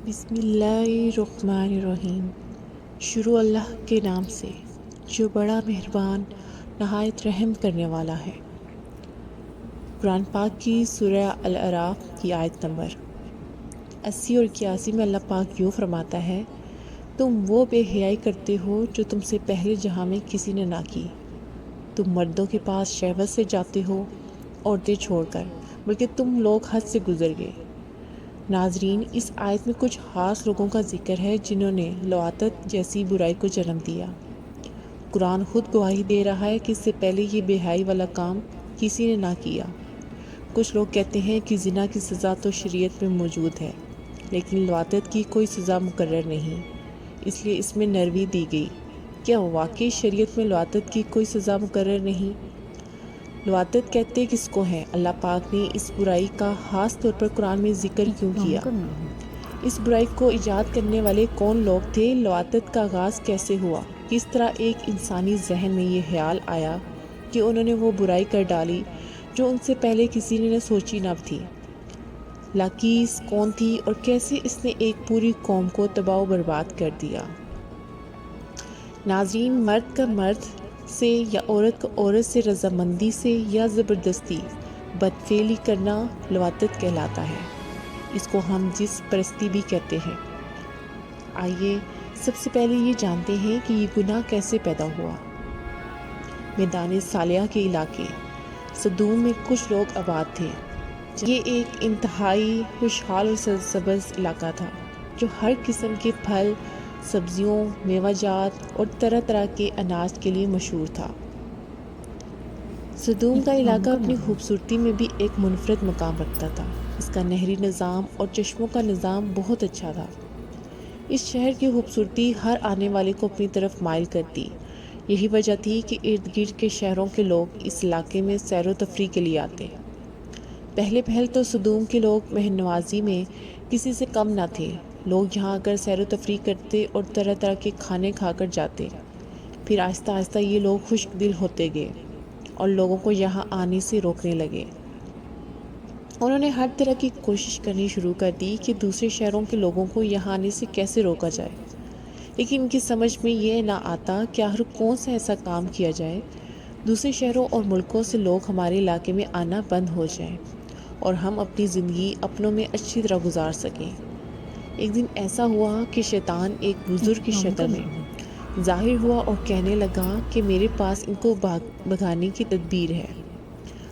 بسم اللہ الرحمن الرحیم۔ شروع اللہ کے نام سے جو بڑا مہربان نہایت رحم کرنے والا ہے۔ قرآن پاک کی سورہ الاعراف کی آیت نمبر 80 اور 81 میں اللہ پاک یوں فرماتا ہے، تم وہ بے حیائی کرتے ہو جو تم سے پہلے جہاں میں کسی نے نہ کی۔ تم مردوں کے پاس شہوت سے جاتے ہو عورتیں چھوڑ کر، بلکہ تم لوگ حد سے گزر گئے۔ ناظرین، اس آیت میں کچھ خاص لوگوں کا ذکر ہے جنہوں نے لواطت جیسی برائی کو جنم دیا۔ قرآن خود گواہی دے رہا ہے کہ اس سے پہلے یہ بے حیائی والا کام کسی نے نہ کیا۔ کچھ لوگ کہتے ہیں کہ زنا کی سزا تو شریعت میں موجود ہے، لیکن لواطت کی کوئی سزا مقرر نہیں، اس لیے اس میں نرمی دی گئی۔ کیا واقعی شریعت میں لواطت کی کوئی سزا مقرر نہیں؟ لواطت کہتے کس کو ہیں؟ اللہ پاک نے اس برائی کا خاص طور پر قرآن میں ذکر کیوں کیا؟ اس برائی کو ایجاد کرنے والے کون لوگ تھے؟ لواطت کا آغاز کیسے ہوا؟ کس طرح ایک انسانی ذہن میں یہ خیال آیا کہ انہوں نے وہ برائی کر ڈالی جو ان سے پہلے کسی نے سوچی نہ تھی؟ لاکیس کون تھی اور کیسے اس نے ایک پوری قوم کو تباہ و برباد کر دیا؟ ناظرین، مرد کا مرد سے یا عورت کا عورت سے رضامندی سے یا زبردستی بدفعلی کرنا لواطت کہلاتا ہے۔ اس کو ہم جنس پرستی بھی کہتے ہیں۔ آئیے سب سے پہلے یہ جانتے ہیں کہ یہ گناہ کیسے پیدا ہوا۔ میدان صالحہ کے علاقے سدوم میں کچھ لوگ آباد تھے۔ یہ ایک انتہائی خوشحال اور سرسبز علاقہ تھا جو ہر قسم کے پھل، سبزیوں، میوہ جات اور طرح طرح کے اناج کے لیے مشہور تھا۔ سدوم کا علاقہ اپنی خوبصورتی میں بھی ایک منفرد مقام رکھتا تھا۔ اس کا نہری نظام اور چشموں کا نظام بہت اچھا تھا۔ اس شہر کی خوبصورتی ہر آنے والے کو اپنی طرف مائل کرتی۔ یہی وجہ تھی کہ ارد گرد کے شہروں کے لوگ اس علاقے میں سیر و تفریح کے لیے آتے۔ پہل تو سدوم کے لوگ مہر نوازی میں کسی سے کم نہ تھے۔ لوگ یہاں آ کر سیر و تفریح کرتے اور طرح طرح کے کھانے کھا کر جاتے۔ پھر آہستہ آہستہ یہ لوگ خشک دل ہوتے گئے اور لوگوں کو یہاں آنے سے روکنے لگے۔ انہوں نے ہر طرح کی کوشش کرنی شروع کر دی کہ دوسرے شہروں کے لوگوں کو یہاں آنے سے کیسے روکا جائے، لیکن ان کی سمجھ میں یہ نہ آتا کہ آخر کون سا ایسا کام کیا جائے دوسرے شہروں اور ملکوں سے لوگ ہمارے علاقے میں آنا بند ہو جائیں اور ہم اپنی زندگی اپنوں میں اچھی طرح گزار سکیں۔ ایک دن ایسا ہوا کہ شیطان ایک بزرگ کی شکل میں ظاہر ہوا اور کہنے لگا کہ میرے پاس ان کو بھگانے کی تدبیر ہے۔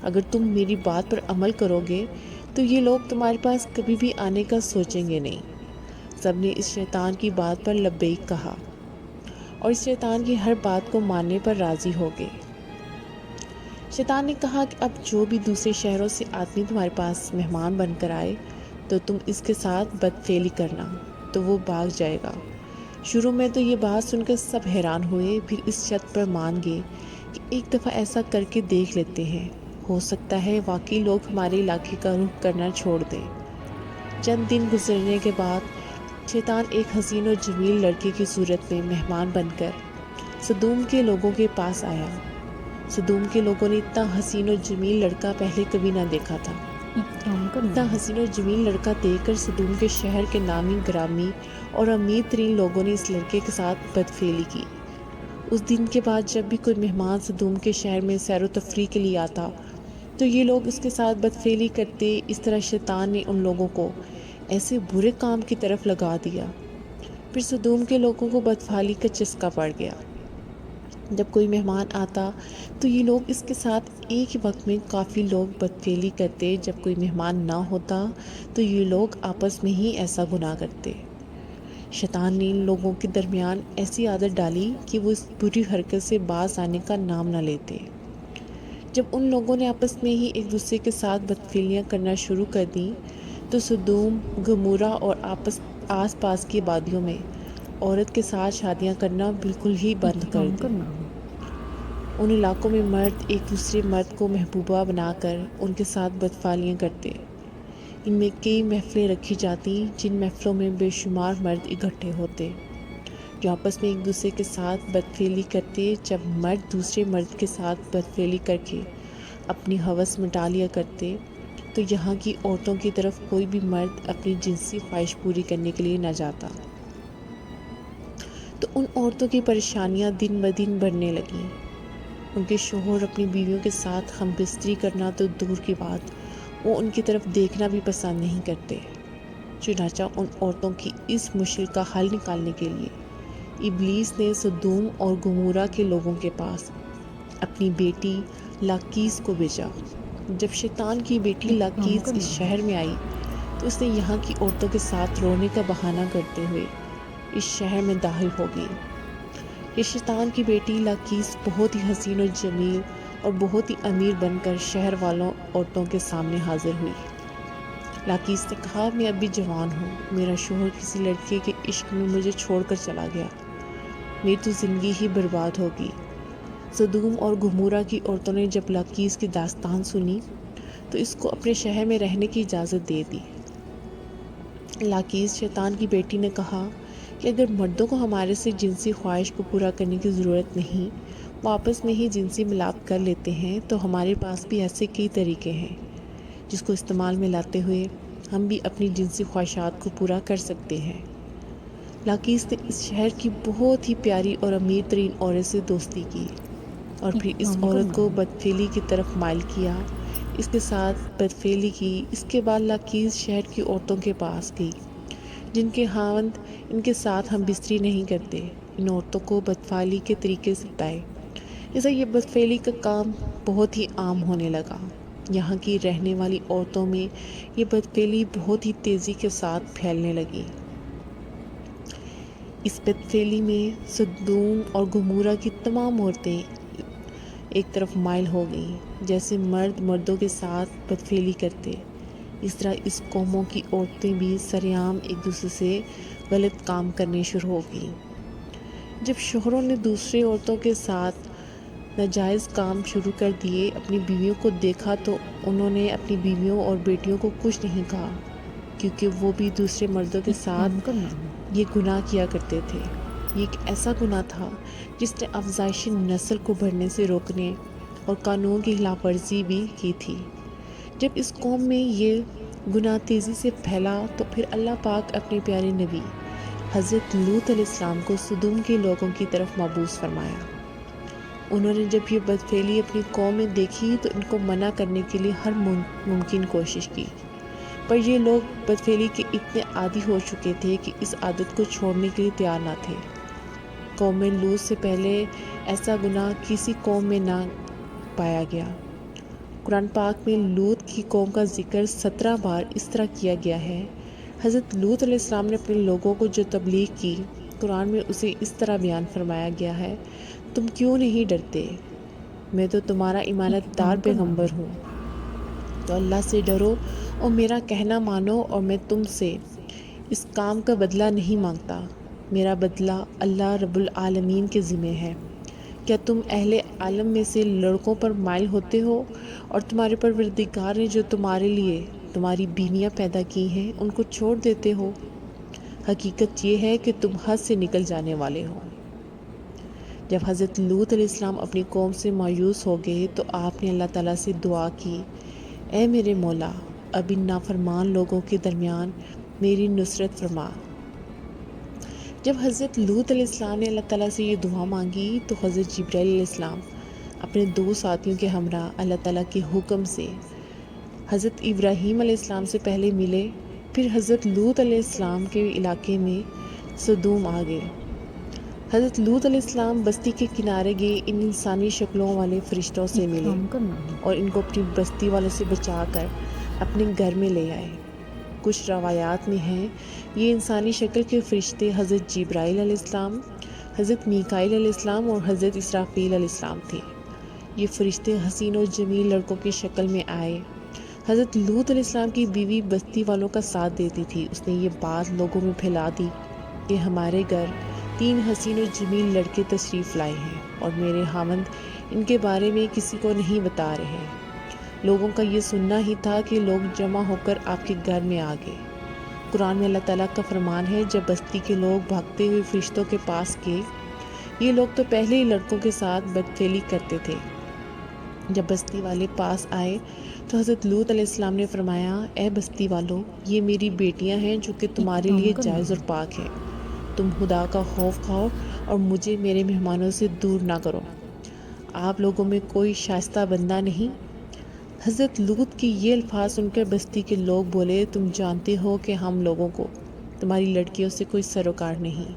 اگر تم میری بات پر عمل کرو گے تو یہ لوگ تمہارے پاس کبھی بھی آنے کا سوچیں گے نہیں۔ سب نے اس شیطان کی بات پر لبیک کہا اور اس شیطان کی ہر بات کو ماننے پر راضی ہو گئے۔ شیطان نے کہا کہ اب جو بھی دوسرے شہروں سے آدمی تمہارے پاس مہمان بن کر آئے تو تم اس کے ساتھ بدفعلی کرنا تو وہ بھاگ جائے گا۔ شروع میں تو یہ بات سن کر سب حیران ہوئے، پھر اس شرط پر مان گئے کہ ایک دفعہ ایسا کر کے دیکھ لیتے ہیں، ہو سکتا ہے واقعی لوگ ہمارے علاقے کا رخ کرنا چھوڑ دیں۔ چند دن گزرنے کے بعد شیطان ایک حسین و جمیل لڑکے کی صورت میں مہمان بن کر سدوم کے لوگوں کے پاس آیا۔ سدوم کے لوگوں نے اتنا حسین و جمیل لڑکا پہلے کبھی نہ دیکھا تھا۔ اتنا حسین و جمیل لڑکا دیکھ کر سدوم کے شہر کے نامی گرامی اور امیر ترین لوگوں نے اس لڑکے کے ساتھ بدفعلی کی۔ اس دن کے بعد جب بھی کوئی مہمان سدوم کے شہر میں سیر و تفریح کے لیے آتا تو یہ لوگ اس کے ساتھ بدفعلی کرتے۔ اس طرح شیطان نے ان لوگوں کو ایسے برے کام کی طرف لگا دیا۔ پھر سدوم کے لوگوں کو بدفعلی کا چسکا پڑ گیا۔ جب کوئی مہمان آتا تو یہ لوگ اس کے ساتھ ایک ہی وقت میں کافی لوگ بدفعلی کرتے۔ جب کوئی مہمان نہ ہوتا تو یہ لوگ آپس میں ہی ایسا گناہ کرتے۔ شیطان نے ان لوگوں کے درمیان ایسی عادت ڈالی کہ وہ اس بری حرکت سے باز آنے کا نام نہ لیتے۔ جب ان لوگوں نے آپس میں ہی ایک دوسرے کے ساتھ بدفعلیاں کرنا شروع کر دیں تو سدوم، گمورہ اور آس پاس کی آبادیوں میں عورت کے ساتھ شادیاں کرنا بالکل ہی بند کر دیں۔ ان علاقوں میں مرد ایک دوسرے مرد کو محبوبہ بنا کر ان کے ساتھ بدفعلیاں کرتے۔ ان میں کئی محفلیں رکھی جاتی جن محفلوں میں بے شمار مرد اکٹھے ہوتے جو آپس میں ایک دوسرے کے ساتھ بدفعلی کرتے۔ جب مرد دوسرے مرد کے ساتھ بدفعلی کر کے اپنی ہوس مٹا لیا کرتے تو یہاں کی عورتوں کی طرف کوئی بھی مرد اپنی جنسی خواہش پوری کرنے کے لیے نہ جاتا۔ تو ان عورتوں کی پریشانیاں دن بدن بڑھنے لگیں۔ ان کے شوہر اپنی بیویوں کے ساتھ ہم بستری کرنا تو دور کی بات، وہ ان کی طرف دیکھنا بھی پسند نہیں کرتے۔ چنانچہ ان عورتوں کی اس مشکل کا حل نکالنے کے لیے ابلیس نے سدوم اور گمورہ کے لوگوں کے پاس اپنی بیٹی لاکیس کو بھیجا۔ جب شیطان کی بیٹی لاکیس اس شہر میں آئی تو اس نے یہاں کی عورتوں کے ساتھ رونے کا بہانہ کرتے ہوئے اس شہر میں داخل ہو گئی۔ یہ شیطان کی بیٹی لاکیس بہت ہی حسین و جمیل اور بہت ہی امیر بن کر شہر والوں عورتوں کے سامنے حاضر ہوئی۔ لاکیس نے کہا، میں ابھی جوان ہوں، میرا شوہر کسی لڑکے کے عشق میں مجھے چھوڑ کر چلا گیا، میری تو زندگی ہی برباد ہوگی۔ سدوم اور گمورہ کی عورتوں نے جب لاکیس کی داستان سنی تو اس کو اپنے شہر میں رہنے کی اجازت دے دی۔ لاکیس شیطان کی بیٹی نے کہا کہ اگر مردوں کو ہمارے سے جنسی خواہش کو پورا کرنے کی ضرورت نہیں، وہ آپس میں ہی جنسی ملاپ کر لیتے ہیں، تو ہمارے پاس بھی ایسے کئی طریقے ہیں جس کو استعمال میں لاتے ہوئے ہم بھی اپنی جنسی خواہشات کو پورا کر سکتے ہیں۔ لاکیس نے اس شہر کی بہت ہی پیاری اور امیر ترین عورت سے دوستی کی اور پھر اس عورت کو بدفعلی کی طرف مائل کیا، اس کے ساتھ بدفعلی کی۔ اس کے بعد لاکیس شہر کی عورتوں کے پاس گئی جن کے خاوند ان کے ساتھ ہم بستری نہیں کرتے، ان عورتوں کو بدفعلی کے طریقے سے بتائے۔ اسے یہ بدفعلی کا کام بہت ہی عام ہونے لگا۔ یہاں کی رہنے والی عورتوں میں یہ بدفعلی بہت ہی تیزی کے ساتھ پھیلنے لگی۔ اس بدفعلی میں سدوم اور گمورہ کی تمام عورتیں ایک طرف مائل ہو گئیں۔ جیسے مرد مردوں کے ساتھ بدفعلی کرتے، اس طرح اس قوموں کی عورتیں بھی سرعام ایک دوسرے سے غلط کام کرنے شروع ہو گئیں۔ جب شوہروں نے دوسری عورتوں کے ساتھ ناجائز کام شروع کر دیے، اپنی بیویوں کو دیکھا تو انہوں نے اپنی بیویوں اور بیٹیوں کو کچھ نہیں کہا، کیونکہ وہ بھی دوسرے مردوں کے ساتھ یہ گناہ کیا کرتے تھے۔ یہ ایک ایسا گناہ تھا جس نے افزائش نسل کو بڑھنے سے روکنے اور قانون کی خلاف ورزی بھی کی تھی۔ جب اس قوم میں یہ گناہ تیزی سے پھیلا تو پھر اللہ پاک اپنے پیارے نبی حضرت لوط علیہ السلام کو سدوم کے لوگوں کی طرف مبعوث فرمایا۔ انہوں نے جب یہ بدفعلی اپنی قوم میں دیکھی تو ان کو منع کرنے کے لیے ہر ممکن کوشش کی، پر یہ لوگ بدفعلی کے اتنے عادی ہو چکے تھے کہ اس عادت کو چھوڑنے کے لیے تیار نہ تھے۔ قوم لوط سے پہلے ایسا گناہ کسی قوم میں نہ پایا گیا۔ قرآن پاک میں لوط کی قوم کا ذکر 17 بار اس طرح کیا گیا ہے۔ حضرت لوط علیہ السلام نے اپنے لوگوں کو جو تبلیغ کی، قرآن میں اسے اس طرح بیان فرمایا گیا ہے، تم کیوں نہیں ڈرتے؟ میں تو تمہارا امانت دار پیغمبر ہوں، تو اللہ سے ڈرو اور میرا کہنا مانو، اور میں تم سے اس کام کا بدلہ نہیں مانگتا، میرا بدلہ اللہ رب العالمین کے ذمہ ہے۔ کیا تم اہل عالم میں سے لڑکوں پر مائل ہوتے ہو اور تمہارے پروردگار نے جو تمہارے لیے تمہاری بیویاں پیدا کی ہیں ان کو چھوڑ دیتے ہو؟ حقیقت یہ ہے کہ تم حد سے نکل جانے والے ہو۔ جب حضرت لوط علیہ السلام اپنی قوم سے مایوس ہو گئے تو آپ نے اللہ تعالیٰ سے دعا کی، اے میرے مولا، اب ان نافرمان لوگوں کے درمیان میری نصرت فرما۔ جب حضرت لوط علیہ السلام نے اللہ تعالیٰ سے یہ دعا مانگی تو حضرت جبرائیل علیہ السلام اپنے 2 ساتھیوں کے ہمراہ اللہ تعالیٰ کے حکم سے حضرت ابراہیم علیہ السلام سے پہلے ملے، پھر حضرت لوط علیہ السلام کے علاقے میں سدوم آ گئے۔ حضرت لوط علیہ السلام بستی کے کنارے گئے، ان انسانی شکلوں والے فرشتوں سے ملے اور ان کو اپنی بستی والوں سے بچا کر اپنے گھر میں لے آئے۔ کچھ روایات میں ہیں یہ انسانی شکل کے فرشتے حضرت جبرائیل علیہ السلام، حضرت میکائیل علیہ السلام اور حضرت اسرافیل علیہ السلام تھے۔ یہ فرشتے حسین و جمیل لڑکوں کی شکل میں آئے۔ حضرت لوط علیہ السلام کی بیوی بستی والوں کا ساتھ دیتی تھی۔ اس نے یہ بات لوگوں میں پھیلا دی کہ ہمارے گھر 3 حسین و جمیل لڑکے تشریف لائے ہیں اور میرے خاوند ان کے بارے میں کسی کو نہیں بتا رہے۔ لوگوں کا یہ سننا ہی تھا کہ لوگ جمع ہو کر آپ کے گھر میں آ گئے۔ قرآن میں اللہ تعالیٰ کا فرمان ہے، جب بستی کے لوگ بھاگتے ہوئے فرشتوں کے پاس گئے، یہ لوگ تو پہلے ہی لڑکوں کے ساتھ بدفعلی کرتے تھے، جب بستی والے پاس آئے تو حضرت لوط علیہ السلام نے فرمایا، اے بستی والو، یہ میری بیٹیاں ہیں جو کہ تمہارے لیے جائز اور پاک ہیں۔ تم خدا کا خوف کھاؤ اور مجھے میرے مہمانوں سے دور نہ کرو۔ آپ لوگوں میں کوئی شائستہ بندہ نہیں؟ حضرت لوط کے یہ الفاظ سن کر بستی کے لوگ بولے، تم جانتے ہو کہ ہم لوگوں کو تمہاری لڑکیوں سے کوئی سروکار نہیں،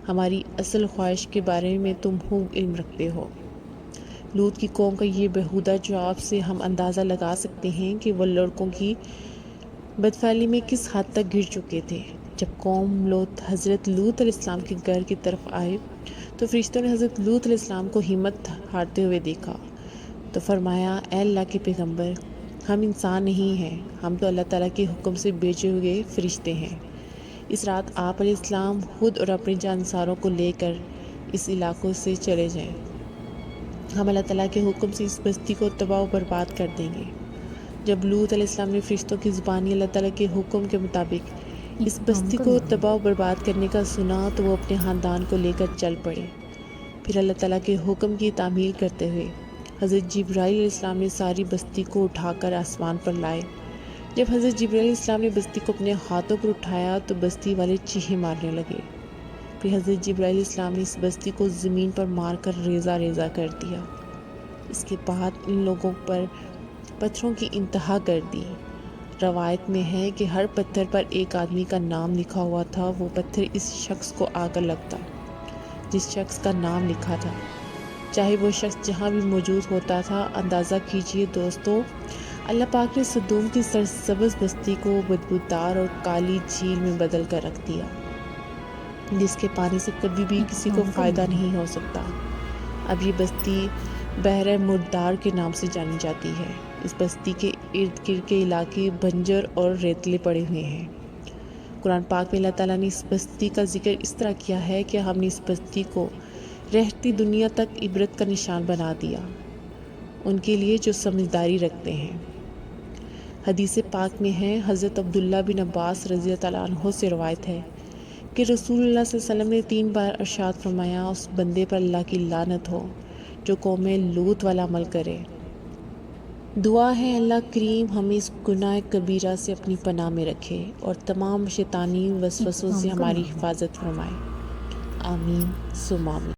ہماری اصل خواہش کے بارے میں تم خوب علم رکھتے ہو۔ لوط کی قوم کا یہ بیہودہ جواب سے ہم اندازہ لگا سکتے ہیں کہ وہ لڑکوں کی بدفعلی میں کس حد تک گر چکے تھے۔ جب قوم لوط حضرت لوط علیہ السلام کے گھر کی طرف آئے تو فرشتوں نے حضرت لوط علیہ السلام کو ہمت ہارتے ہوئے دیکھا تو فرمایا، اے اللہ کے پیغمبر، ہم انسان نہیں ہیں، ہم تو اللہ تعالیٰ کے حکم سے بھیجے ہوئے فرشتے ہیں۔ اس رات آپ علیہ السلام خود اور اپنے جانساروں کو لے کر اس علاقوں سے چلے جائیں، ہم اللہ تعالیٰ کے حکم سے اس بستی کو تباہ و برباد کر دیں گے۔ جب لوط علیہ السلام نے فرشتوں کی زبانی اللہ تعالیٰ کے حکم کے مطابق اس بستی کو تباہ و برباد کرنے کا سنا تو وہ اپنے خاندان کو لے کر چل پڑے۔ پھر اللہ تعالیٰ کے حکم کی تعمیل کرتے ہوئے حضرت جبرائیل علیہ السلام نے ساری بستی کو اٹھا کر آسمان پر لائے۔ جب حضرت جبرائیل علیہ السلام نے بستی کو اپنے ہاتھوں پر اٹھایا تو بستی والے چیخیں مارنے لگے۔ پھر حضرت جبرائیل علیہ السلام نے اس بستی کو زمین پر مار کر ریزہ ریزہ کر دیا۔ اس کے بعد ان لوگوں پر پتھروں کی انتہا کر دی۔ روایت میں ہے کہ ہر پتھر پر ایک آدمی کا نام لکھا ہوا تھا، وہ پتھر اس شخص کو آ کر لگتا جس شخص کا نام لکھا تھا، چاہے وہ شخص جہاں بھی موجود ہوتا تھا۔ اندازہ کیجئے دوستو، اللہ پاک نے سدوم کی سرسبز بستی کو بدبودار اور کالی جھیل میں بدل کر رکھ دیا، جس کے پانی سے کبھی بھی کسی کو فائدہ نہیں ہو سکتا۔ اب یہ بستی بحر مردار کے نام سے جانی جاتی ہے۔ اس بستی کے ارد گرد کے علاقے بنجر اور ریتلے پڑے ہوئے ہیں۔ قرآن پاک میں اللہ تعالیٰ نے اس بستی کا ذکر اس طرح کیا ہے کہ ہم نے اس بستی کو رہتی دنیا تک عبرت کا نشان بنا دیا، ان کے لیے جو سمجھداری رکھتے ہیں۔ حدیث پاک میں ہے، حضرت عبداللہ بن عباس رضی اللہ عنہ سے روایت ہے کہ رسول اللہ صلی اللہ علیہ وسلم نے 3 بار ارشاد فرمایا، اس بندے پر اللہ کی لعنت ہو جو قوم لوط والا عمل کرے۔ دعا ہے اللہ کریم ہمیں اس گناہ کبیرہ سے اپنی پناہ میں رکھے اور تمام شیطانی وسوسوں سے ہماری حفاظت فرمائے۔ آمین ثم آمین۔